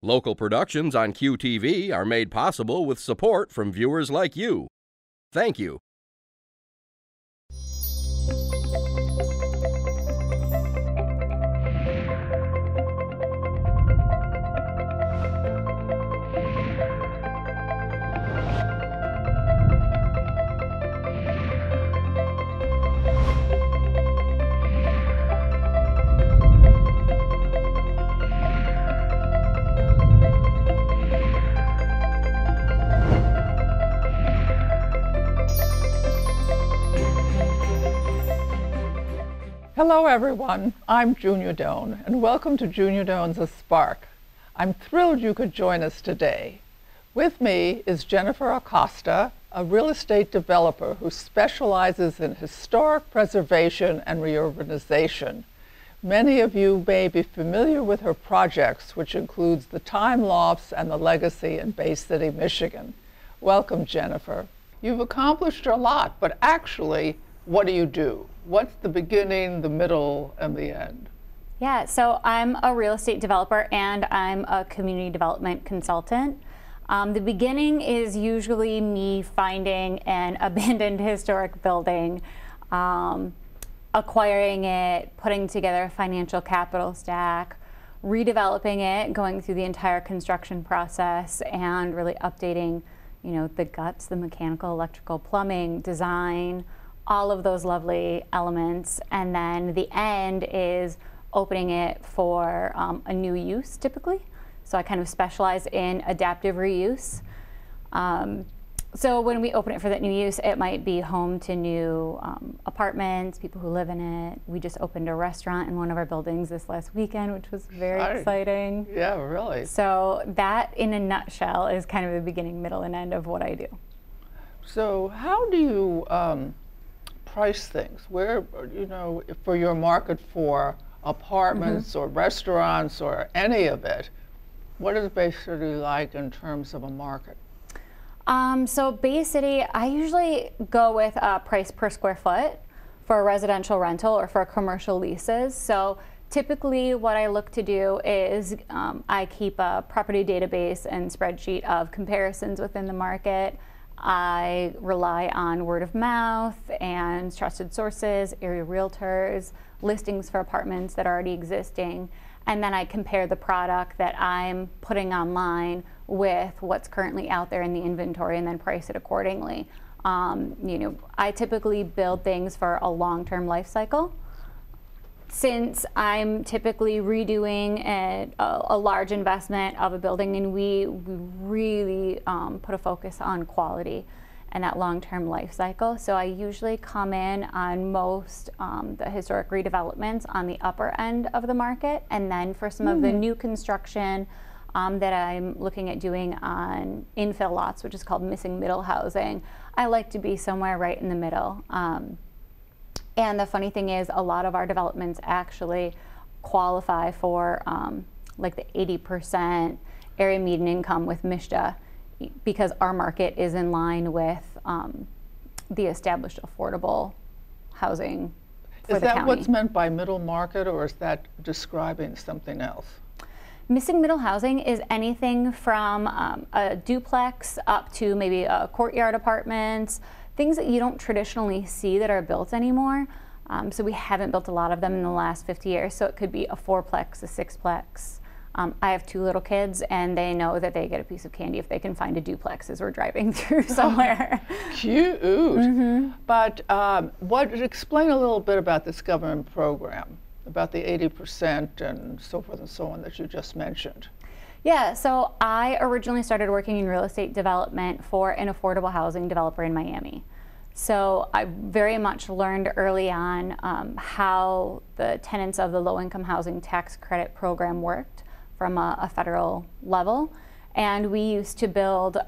Local productions on QTV are made possible with support from viewers like you. Thank you. Hello everyone, I'm Junia Doan, and welcome to Junia Doan's A Spark. I'm thrilled you could join us today. With me is Jenifer Acosta, a real estate developer who specializes in historic preservation and reurbanization. Many of you may be familiar with her projects, which includes the Time Lofts and the Legacy in Bay City, Michigan. Welcome, Jenifer. You've accomplished a lot, but actually, what do you do? What's the beginning, the middle, and the end? Yeah, so I'm a real estate developer and I'm a community development consultant. The beginning is usually me finding an abandoned historic building, acquiring it, putting together a financial capital stack, redeveloping it, going through the entire construction process, and really updating, the guts, the mechanical, electrical, plumbing, design, all of those lovely elements. And then the end is opening it for a new use, typically. So I kind of specialize in adaptive reuse. So when we open it for that new use, it might be home to new apartments, people who live in it. We just opened a restaurant in one of our buildings this last weekend, which was very exciting. Yeah, really. So that, in a nutshell, is kind of the beginning, middle, and end of what I do. So how do you price things? Where, for your market for apartments or restaurants or any of it, what is Bay City like in terms of a market? So Bay City, I usually go with a price per square foot for a residential rental or for commercial leases. So typically what I look to do is I keep a property database and spreadsheet of comparisons within the market. I rely on word of mouth and trusted sources, area realtors, listings for apartments that are already existing, and then I compare the product that I'm putting online with what's currently out there in the inventory and then price it accordingly. I typically build things for a long-term life cycle. Since I'm typically redoing a large investment of a building, and we really put a focus on quality and that long-term life cycle. So I usually come in on most the historic redevelopments on the upper end of the market, and then for some of the new construction that I'm looking at doing on infill lots, which is called missing middle housing, I like to be somewhere right in the middle. And the funny thing is, a lot of our developments actually qualify for like the 80% area median income with MSHDA, because our market is in line with the established affordable housing for the county. Is that what's meant by middle market, or is that describing something else? Missing middle housing is anything from a duplex up to maybe courtyard apartments, things that you don't traditionally see that are built anymore. So we haven't built a lot of them in the last 50 years. So it could be a fourplex, a sixplex. I have 2 little kids, and they know that they get a piece of candy if they can find a duplex as we're driving through somewhere. Cute. But explain a little bit about this government program, about the 80% and so forth and so on that you just mentioned. Yeah, so I originally started working in real estate development for an affordable housing developer in Miami. So I very much learned early on how the tenets of the low-income housing tax credit program worked from a federal level. And we used to build,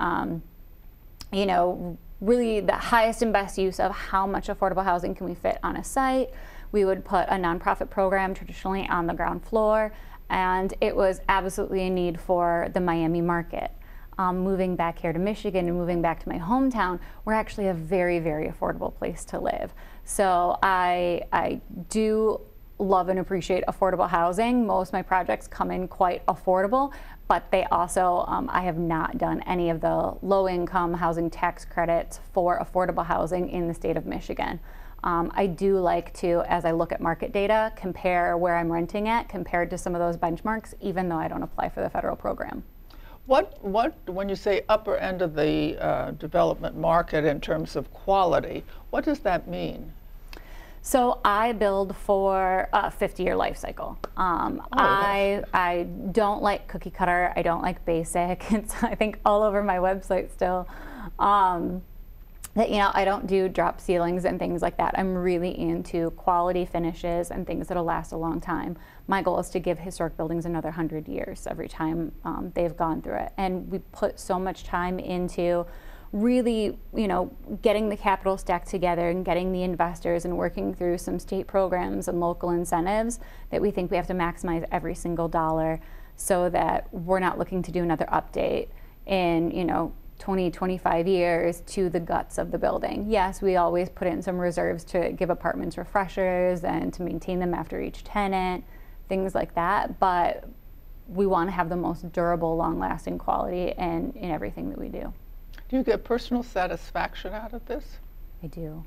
really the highest and best use of how much affordable housing can we fit on a site. We would put a nonprofit program traditionally on the ground floor, and it was absolutely a need for the Miami market. Moving back here to Michigan and moving back to my hometown, we're actually a very, very affordable place to live. So I do love and appreciate affordable housing. Most of my projects come in quite affordable, but they also, I have not done any of the low-income housing tax credits for affordable housing in the state of Michigan. I do like to, as I look at market data, compare where I'm renting at compared to some of those benchmarks, even though I don't apply for the federal program. When you say upper end of the development market in terms of quality, what does that mean? So I build for a 50-year life cycle. I don't like cookie cutter. I don't like basic. It's, I think, all over my website still. That, you know, I don't do drop ceilings and things like that. I'm really into quality finishes and things that'll last a long time. My goal is to give historic buildings another 100 years every time they've gone through it. And we put so much time into really, you know, getting the capital stack together and getting the investors and working through some state programs and local incentives that we think we have to maximize every single dollar so that we're not looking to do another update in, you know, 20, 25 years to the guts of the building. Yes, we always put in some reserves to give apartments refreshers and to maintain them after each tenant, things like that, but we want to have the most durable, long-lasting quality in everything that we do. Do you get personal satisfaction out of this? I do.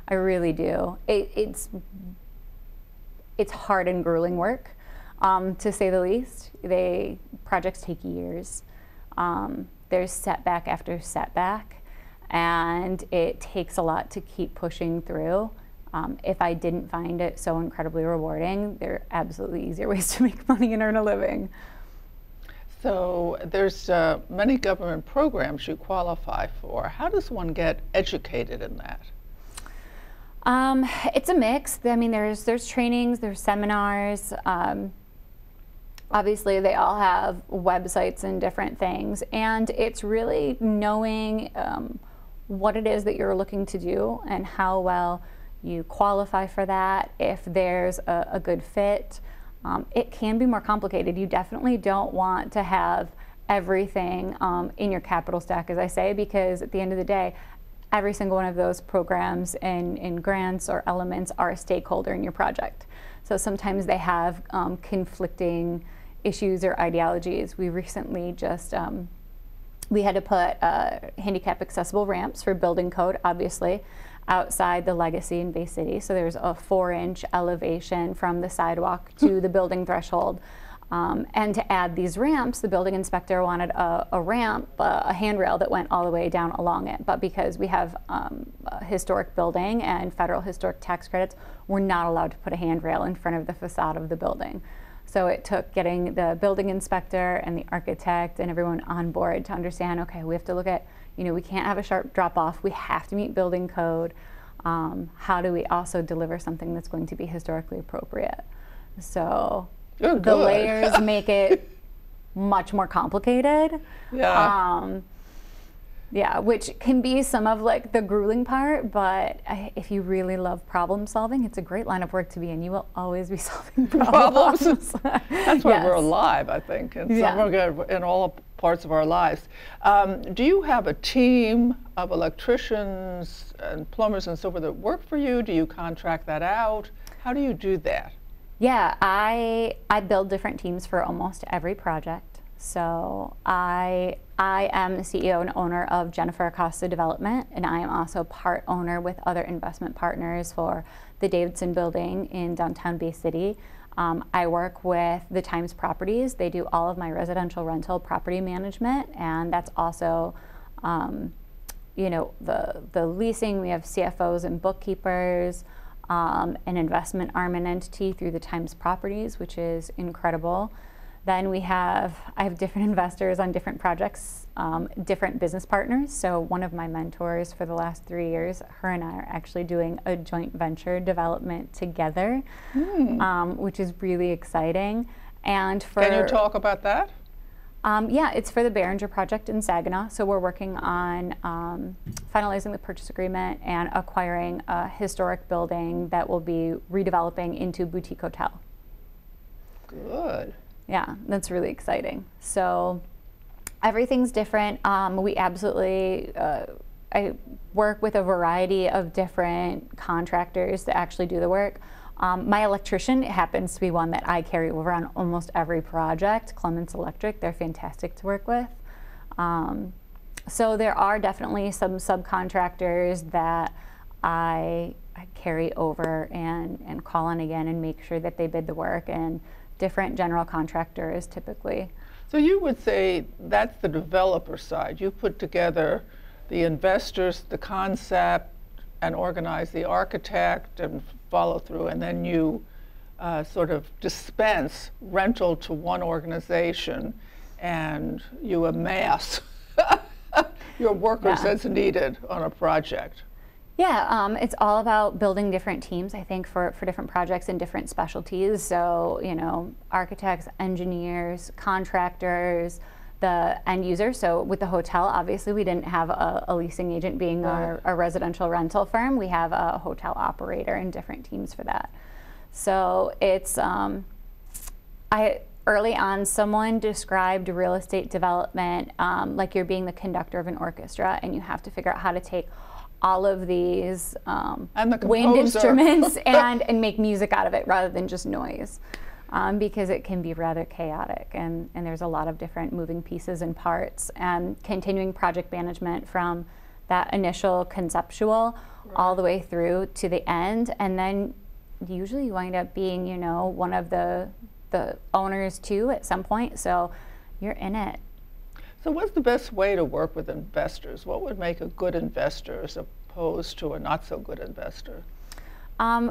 I really do. It's hard and grueling work, to say the least. Projects take years. There's setback after setback, and it takes a lot to keep pushing through. If I didn't find it so incredibly rewarding, there are absolutely easier ways to make money and earn a living. So there's many government programs you qualify for. How does one get educated in that? It's a mix. I mean, there's trainings, there's seminars. Obviously, they all have websites and different things, and it's really knowing what it is that you're looking to do and how well you qualify for that, if there's a good fit. It can be more complicated. You definitely don't want to have everything in your capital stack, as I say, because at the end of the day, every single one of those programs and grants or elements are a stakeholder in your project. So sometimes they have conflicting issues or ideologies. We recently just, we had to put handicap accessible ramps for building code, obviously, outside the Legacy in Bay City. So there's a 4-inch elevation from the sidewalk to the building threshold. And to add these ramps, the building inspector wanted a ramp, a handrail that went all the way down along it. But because we have a historic building and federal historic tax credits, we're not allowed to put a handrail in front of the facade of the building. So it took getting the building inspector and the architect and everyone on board to understand, okay, we have to look at, you know, we can't have a sharp drop off. We have to meet building code. How do we also deliver something that's going to be historically appropriate? So the layers make it much more complicated. Yeah. Yeah, which can be some of like the grueling part, but if you really love problem solving, it's a great line of work to be in. You will always be solving problems. That's why we're alive, I think, and in all parts of our lives. Do you have a team of electricians and plumbers and so forth that work for you? Do you contract that out? How do you do that? Yeah, I build different teams for almost every project. So I am the CEO and owner of Jenifer Acosta Development, and I am also part owner with other investment partners for the Davidson building in downtown Bay City. I work with the Times Properties. They do all of my residential rental property management, and that's also, you know, the leasing. We have CFOs and bookkeepers, an investment arm and entity through the Times Properties, which is incredible. Then I have different investors on different projects, different business partners. So one of my mentors for the last 3 years, her and I are actually doing a joint venture development together, which is really exciting. And can you talk about that? Yeah, it's for the Behringer project in Saginaw. So we're working on finalizing the purchase agreement and acquiring a historic building that will be redeveloping into boutique hotel. Good. Yeah, that's really exciting. So everything's different. We absolutely, I work with a variety of different contractors that actually do the work. My electrician happens to be one that I carry over on almost every project. Clements Electric, they're fantastic to work with. So there are definitely some subcontractors that I carry over and call on again and make sure that they bid the work, and different general contractors typically. So you would say that's the developer side. You put together the investors, the concept, and organize the architect and follow through, and then you sort of dispense rental to one organization, and you amass your workers as needed on a project. Yeah, it's all about building different teams, I think, for different projects and different specialties. So, you know, architects, engineers, contractors, the end user. So with the hotel, obviously, we didn't have a leasing agent being our residential rental firm. We have a hotel operator and different teams for that. So it's, early on, someone described real estate development like you're being the conductor of an orchestra, and you have to figure out how to take all of these wind instruments and make music out of it rather than just noise, because it can be rather chaotic, and there's a lot of different moving pieces and parts, and continuing project management from that initial conceptual all the way through to the end. And then usually you wind up being, you know, one of the owners too at some point, so you're in it. So what's the best way to work with investors? What would make a good investor as opposed to a not so good investor?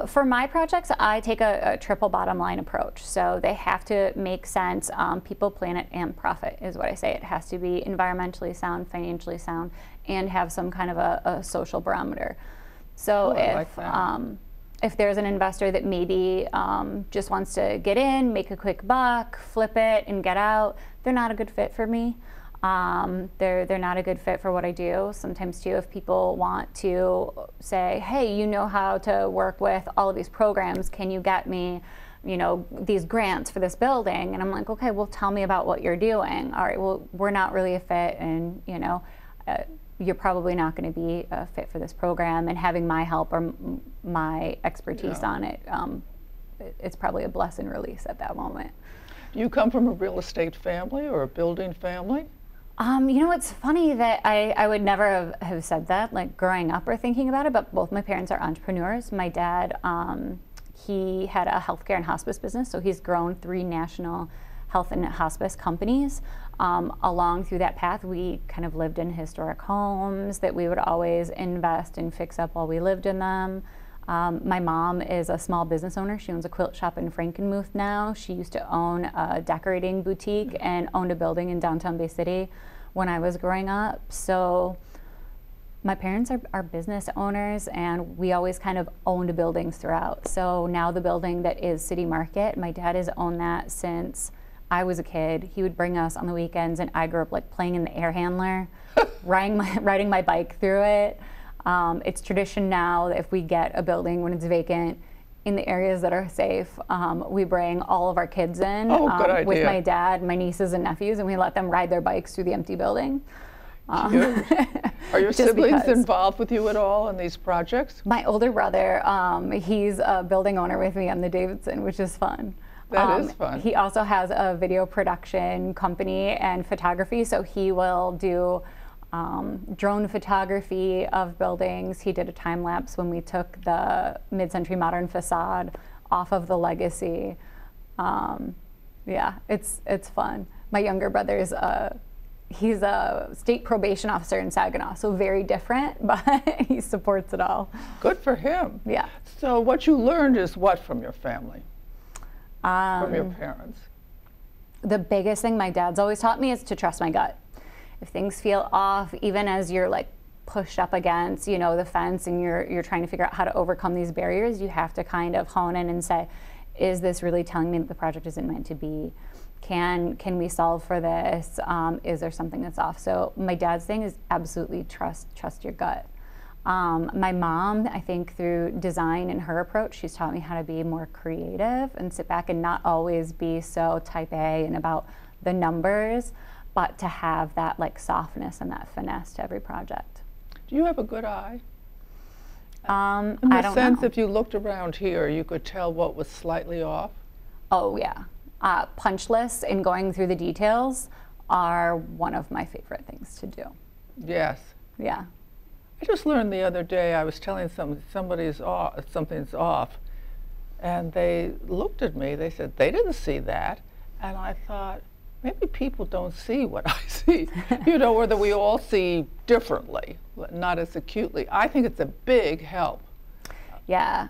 For my projects, I take a triple bottom line approach. So they have to make sense. People, planet, and profit is what I say. It has to be environmentally sound, financially sound, and have some kind of a social barometer. So if there's an investor that maybe just wants to get in, make a quick buck, flip it, and get out, they're not a good fit for me. They're not a good fit for what I do. Sometimes too, if people want to say, hey, you know how to work with all of these programs, can you get me, you know, these grants for this building? And I'm like, okay, well, tell me about what you're doing. All right, well, we're not really a fit, and you know, you're probably not going to be a fit for this program, and having my help or my expertise on it, it's probably a bless and release at that moment. Do you come from a real estate family or a building family? You know, it's funny that I would never have said that, like growing up or thinking about it, but both my parents are entrepreneurs. My dad, he had a healthcare and hospice business, so he's grown 3 national health and hospice companies. Along through that path, we kind of lived in historic homes that we would always invest and fix up while we lived in them. My mom is a small business owner. She owns a quilt shop in Frankenmuth now. She used to own a decorating boutique and owned a building in downtown Bay City when I was growing up. So my parents are business owners, and we always kind of owned buildings throughout. So now the building that is City Market, my dad has owned that since I was a kid. He would bring us on the weekends, and I grew up like playing in the air handler, riding my bike through it. It's tradition now that if we get a building when it's vacant in the areas that are safe, we bring all of our kids in with my dad, my nieces and nephews, and we let them ride their bikes through the empty building. Are your siblings involved with you at all in these projects? My older brother, he's a building owner with me on the Davidson, which is fun. That is fun. He also has a video production company and photography, so he will do drone photography of buildings. He did a time lapse when we took the mid-century modern facade off of the Legacy. Yeah, it's fun. My younger brother's he's a state probation officer in Saginaw, so very different, but he supports it all. Good for him. Yeah. So what you learned is what from your family? From your parents? The biggest thing my dad's always taught me is to trust my gut. If things feel off, even as you're like pushed up against, you know, the fence, and you're trying to figure out how to overcome these barriers, you have to kind of hone in and say, is this really telling me that the project isn't meant to be? Can we solve for this? Is there something that's off? So my dad's thing is absolutely trust your gut. My mom, I think through design and her approach, she's taught me how to be more creative and sit back and not always be so type A and about the numbers, but to have that like softness and that finesse to every project. Do you have a good eye? In I the don't sense, know. if you looked around here, you could tell what was slightly off? Oh yeah. Punch lists and going through the details are one of my favorite things to do. Yes. Yeah. I just learned the other day, I was telling somebody's off, something's off, and they looked at me, they said, they didn't see that. And I thought, maybe people don't see what I see, you know, or that we all see differently, not as acutely. I think it's a big help. Yeah.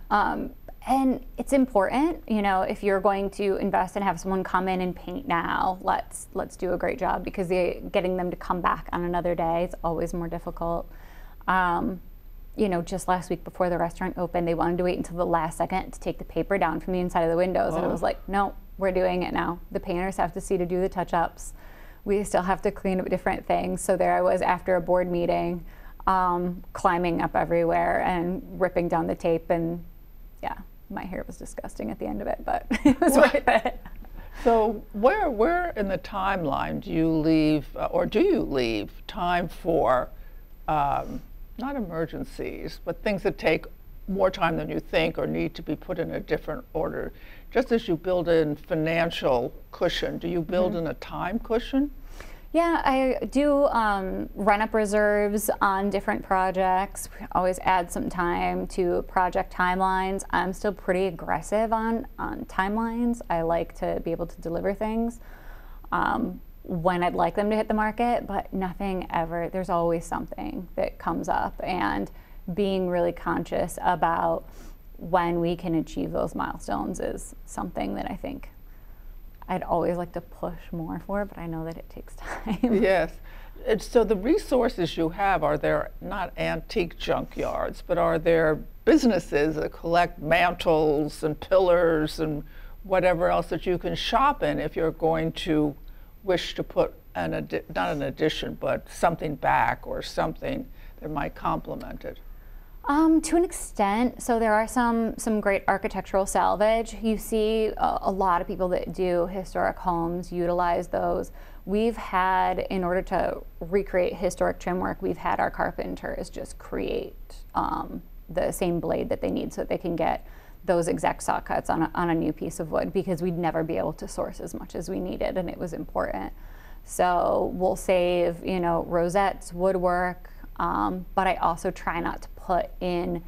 And it's important, you know, if you're going to invest and have someone come in and paint now, let's do a great job, because getting them to come back on another day is always more difficult. You know, just last week before the restaurant opened, they wanted to wait until the last second to take the paper down from the inside of the windows. And it was like, no, we're doing it now. The painters have to see to do the touch-ups. We still have to clean up different things. So there I was after a board meeting, climbing up everywhere and ripping down the tape. And yeah, my hair was disgusting at the end of it, but it was worth it. So where in the timeline do you leave, or do you leave time for, not emergencies, but things that take more time than you think or need to be put in a different order? Just as you build in financial cushion, do you build in a time cushion? Yeah, I do run up reserves on different projects. We always add some time to project timelines. I'm still pretty aggressive on timelines. I like to be able to deliver things when I'd like them to hit the market, but nothing ever, there's always something that comes up, and being really conscious about when we can achieve those milestones is something that I think I'd always like to push more for, but I know that it takes time. Yes. So the resources you have, are there not antique junkyards, but are there businesses that collect mantles and pillars and whatever else that you can shop in if you're going to wish to put not an addition, but something back or something that might complement it? To an extent. So there are some great architectural salvage. You see a lot of people that do historic homes utilize those. We've had, in order to recreate historic trim work, we've had our carpenters just create the same blade that they need so that they can get those exact saw cuts on a new piece of wood, because we'd never be able to source as much as we needed, and it was important. So we'll save, you know, rosettes, woodwork, but I also try not to put in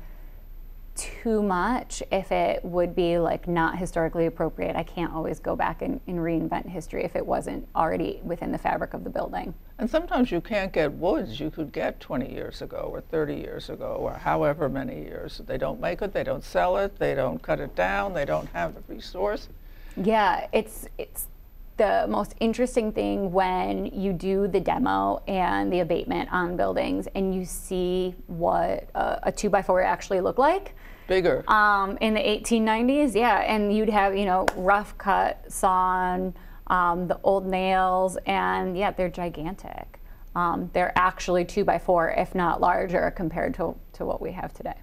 too much if it would be like not historically appropriate. I can't always go back and reinvent history if it wasn't already within the fabric of the building. And sometimes you can't get woods you could get 20 years ago or 30 years ago or however many years. They don't make it, they don't sell it, they don't cut it down, they don't have the resource. Yeah, it's the most interesting thing when you do the demo and the abatement on buildings and you see what a 2x4 actually looked like. Bigger. In the 1890s, yeah, and you'd have, you know, rough cut sawn, the old nails, and yeah, they're gigantic. They're actually 2x4, if not larger, compared to what we have today.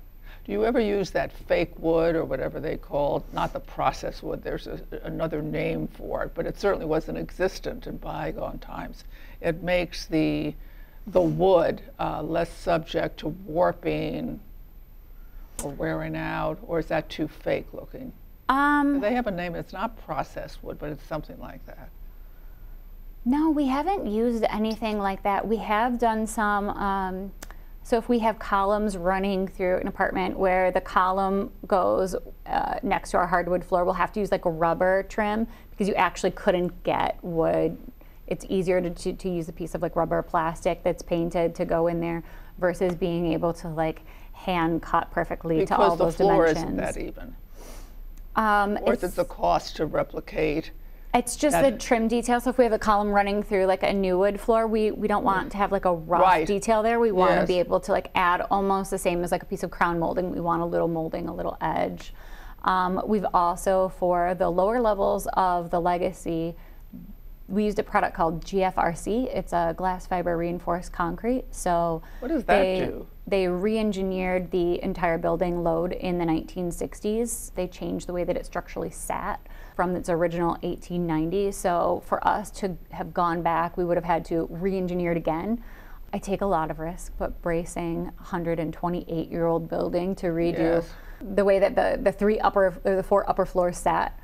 Do you ever use that fake wood or whatever they call, not the processed wood, there's another name for it, but it certainly wasn't existent in bygone times. It makes the wood less subject to warping or wearing out, or is that too fake looking? They have a name, it's not processed wood, but it's something like that. No, we haven't used anything like that. We have done some, so if we have columns running through an apartment where the column goes next to our hardwood floor, we'll have to use like a rubber trim because you actually couldn't get wood. It's easier to use a piece of like rubber or plastic that's painted to go in there versus being able to like hand cut perfectly to all those dimensions. Because the floor isn't that even. Or is it the cost to replicate? It's just the trim detail. So if we have a column running through like a new wood floor, we don't want to have like a rough detail there. We want to be able to like add almost the same as like a piece of crown molding. We want a little molding, a little edge. We've also, for the lower levels of the legacy, we used a product called GFRC. It's a glass fiber reinforced concrete. So what does that do? They re-engineered the entire building load in the 1960s. They changed the way that it structurally sat from its original 1890s. So for us to have gone back, we would have had to re-engineer it again. I take a lot of risk, but bracing a 128-year-old building to redo Yes. the way that the four upper floors sat,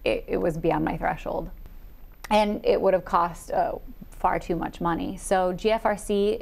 it was beyond my threshold. And it would have cost far too much money. So GFRC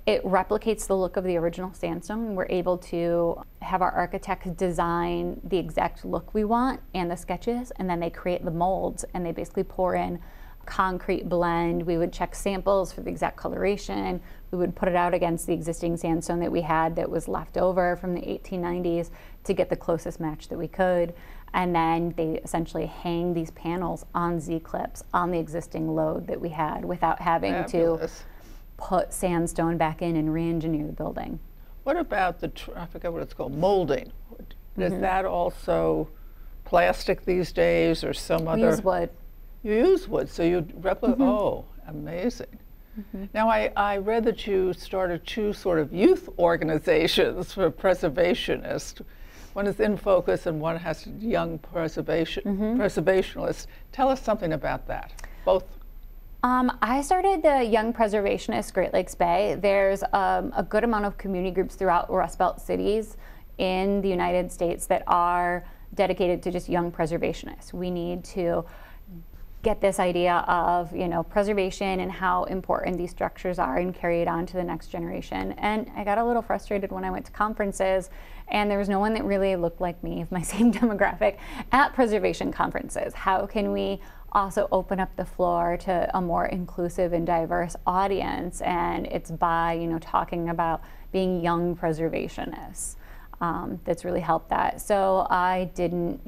it replicates the look of the original sandstone. We're able to have our architects design the exact look we want and the sketches, and then they create the molds, and they basically pour in concrete blend. We would check samples for the exact coloration. We would put it out against the existing sandstone that we had that was left over from the 1890s to get the closest match that we could. And then they essentially hang these panels on Z-clips on the existing load that we had without having Fabulous. to put sandstone back in and re-engineer the building. What about I forget what it's called, molding? Is that also plastic these days or some other? We use wood. You use wood, so you replicate. Oh, amazing. Now, I read that you started 2 sort of youth organizations for Preservationists. One is In Focus and one has Young Preservationists. Tell us something about that, both. I started the Young Preservationists Great Lakes Bay. There's a good amount of community groups throughout Rust Belt cities in the United States that are dedicated to just young preservationists. We need to get this idea of, preservation and how important these structures are and carry it on to the next generation. And I got a little frustrated when I went to conferences and there was no one that really looked like me of my same demographic at preservation conferences. How can we also open up the floor to a more inclusive and diverse audience? And it's by, talking about being young preservationists that's really helped that. So I didn't,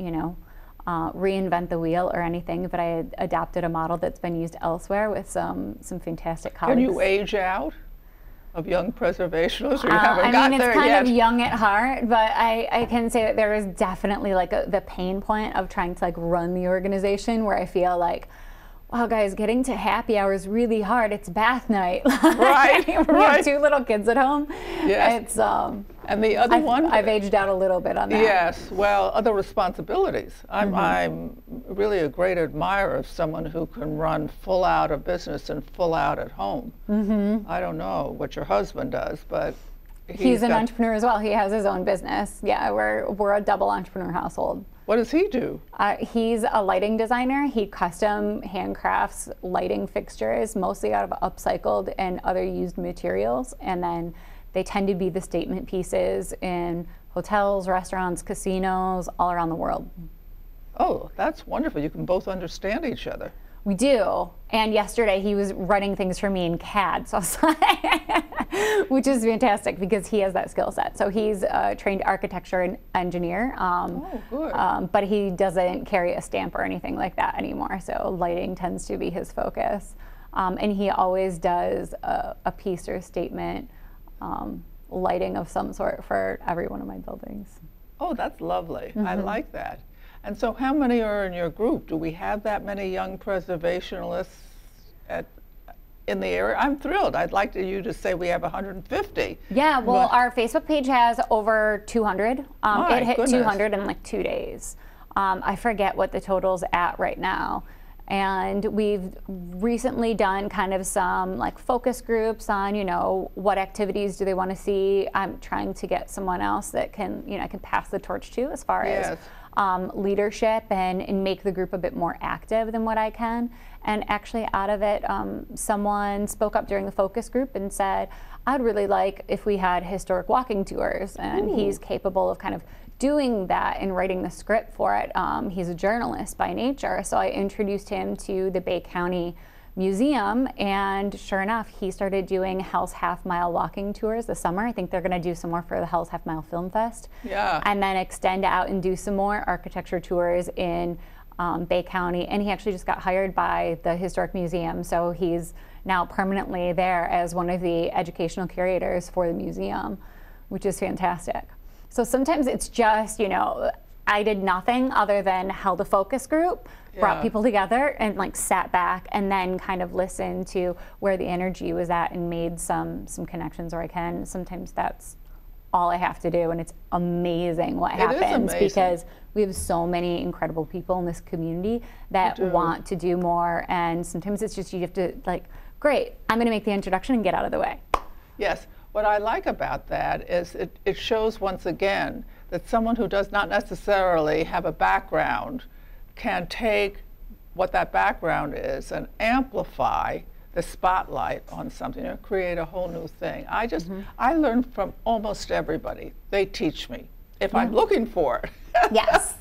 reinvent the wheel or anything, but I had adopted a model that's been used elsewhere with some fantastic colleagues. Can you age out of young preservationists, or you haven't got it's there kind yet? of young at heart, but I can say that there is definitely the pain point of trying to run the organization where I feel like, wow, guys, getting to happy hour is really hard. It's bath night. Right, We right. have 2 little kids at home. Yes. It's And the other one? I've aged out a little bit on that. Yes, well, other responsibilities. I'm really a great admirer of someone who can run full out a business and full out at home. I don't know what your husband does, but he's an entrepreneur as well. He has his own business. Yeah, we're a double entrepreneur household. What does he do? He's a lighting designer. He custom handcrafts lighting fixtures, mostly out of upcycled and other used materials. And then they tend to be the statement pieces in hotels, restaurants, casinos, all around the world. Oh, that's wonderful. You can both understand each other. We do. And yesterday he was running things for me in CAD, so I was like, which is fantastic because he has that skill set. So he's a trained architecture and engineer. Oh, good. But he doesn't carry a stamp or anything like that anymore. So lighting tends to be his focus. And he always does a piece or statement lighting of some sort for every one of my buildings. Oh, that's lovely. I like that. And so how many are in your group? Do we have that many young preservationists in the area? I'm thrilled. I'd like you to say we have 150. Yeah, well, our Facebook page has over 200. My It hit goodness. 200 in 2 days. I forget what the total's at right now. And we've recently done kind of some focus groups on, what activities do they want to see. I'm trying to get someone else that can, I can pass the torch to as far as leadership and make the group a bit more active than what I can. And actually out of it, someone spoke up during the focus group and said, I'd really like if we had historic walking tours. And he's capable of kind of doing that and writing the script for it. He's a journalist by nature, so I introduced him to the Bay County Museum, and sure enough, he started doing Hell's Half Mile walking tours this summer. I think they're going to do some more for the Hell's Half Mile Film Fest. Yeah. And then extend out and do some more architecture tours in Bay County. And he actually just got hired by the Historic Museum, so he's now permanently there as one of the educational curators for the museum, which is fantastic. So sometimes it's just, I did nothing other than held a focus group, brought people together and sat back and then kind of listened to where the energy was at and made some connections where I can. Sometimes that's all I have to do, and it's amazing what happens because we have so many incredible people in this community that want to do more, and sometimes it's just you have to great, I'm going to make the introduction and get out of the way. Yes, what I like about that is it shows once again that someone who does not necessarily have a background can take what that background is and amplify the spotlight on something or create a whole new thing. I learn from almost everybody. They teach me if I'm looking for it. Yes.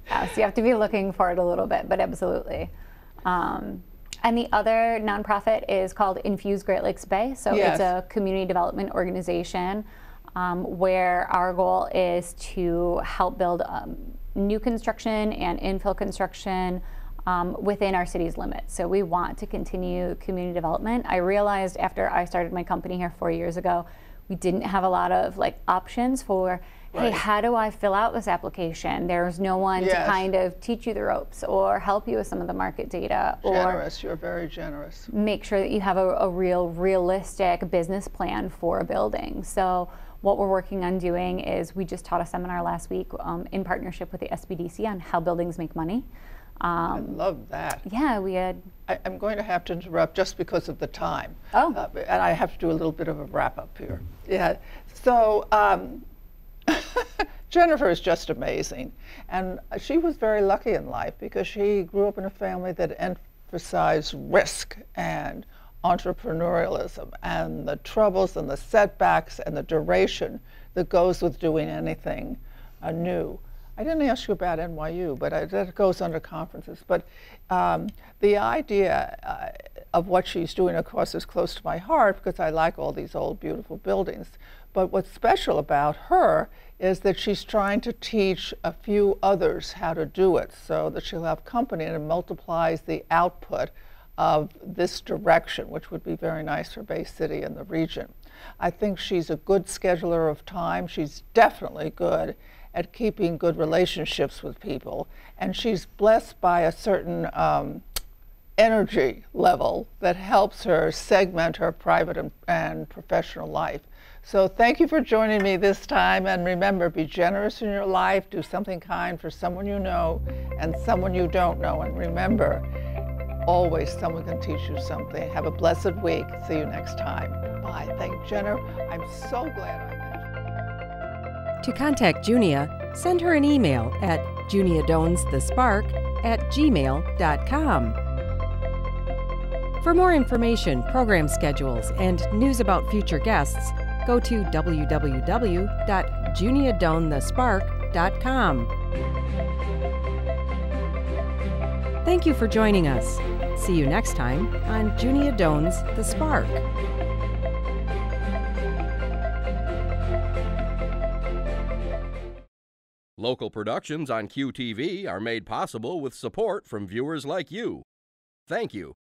Yes, you have to be looking for it a little bit, but absolutely. And the other nonprofit is called Infuse Great Lakes Bay. So it's a community development organization where our goal is to help build new construction and infill construction within our city's limits. So we want to continue community development. I realized after I started my company here 4 years ago, we didn't have a lot of options for, hey, how do I fill out this application? There's no one to kind of teach you the ropes or help you with some of the market data. Generous, you're very generous. Make sure that you have a realistic business plan for a building. So what we're working on doing is we just taught a seminar last week in partnership with the SBDC on how buildings make money. I love that. Yeah, we had... I'm going to have to interrupt just because of the time. Oh. And I have to do a little bit of a wrap up here. Yeah. So Jennifer is just amazing. And she was very lucky in life because she grew up in a family that emphasized risk and entrepreneurialism and the troubles and the setbacks and the duration that goes with doing anything new. I didn't ask you about NYU, but that goes under conferences. But the idea of what she's doing, of course, is close to my heart because I like all these old, beautiful buildings. But what's special about her is that she's trying to teach a few others how to do it so that she'll have company and it multiplies the output of this direction, which would be very nice for Bay City and the region. I think she's a good scheduler of time. She's definitely good at keeping good relationships with people. And she's blessed by a certain energy level that helps her segment her private and professional life. So thank you for joining me this time. And remember, be generous in your life, do something kind for someone you know and someone you don't know. And remember, always someone can teach you something. Have a blessed week. See you next time. Bye. Thank Jennifer. I'm so glad I met you. To contact Junia, send her an email at juniadonsthespark@gmail.com. For more information, program schedules, and news about future guests, go to www.juniadonthespark.com. Thank you for joining us. See you next time on Junia Doan's The Spark. Local productions on QTV are made possible with support from viewers like you. Thank you.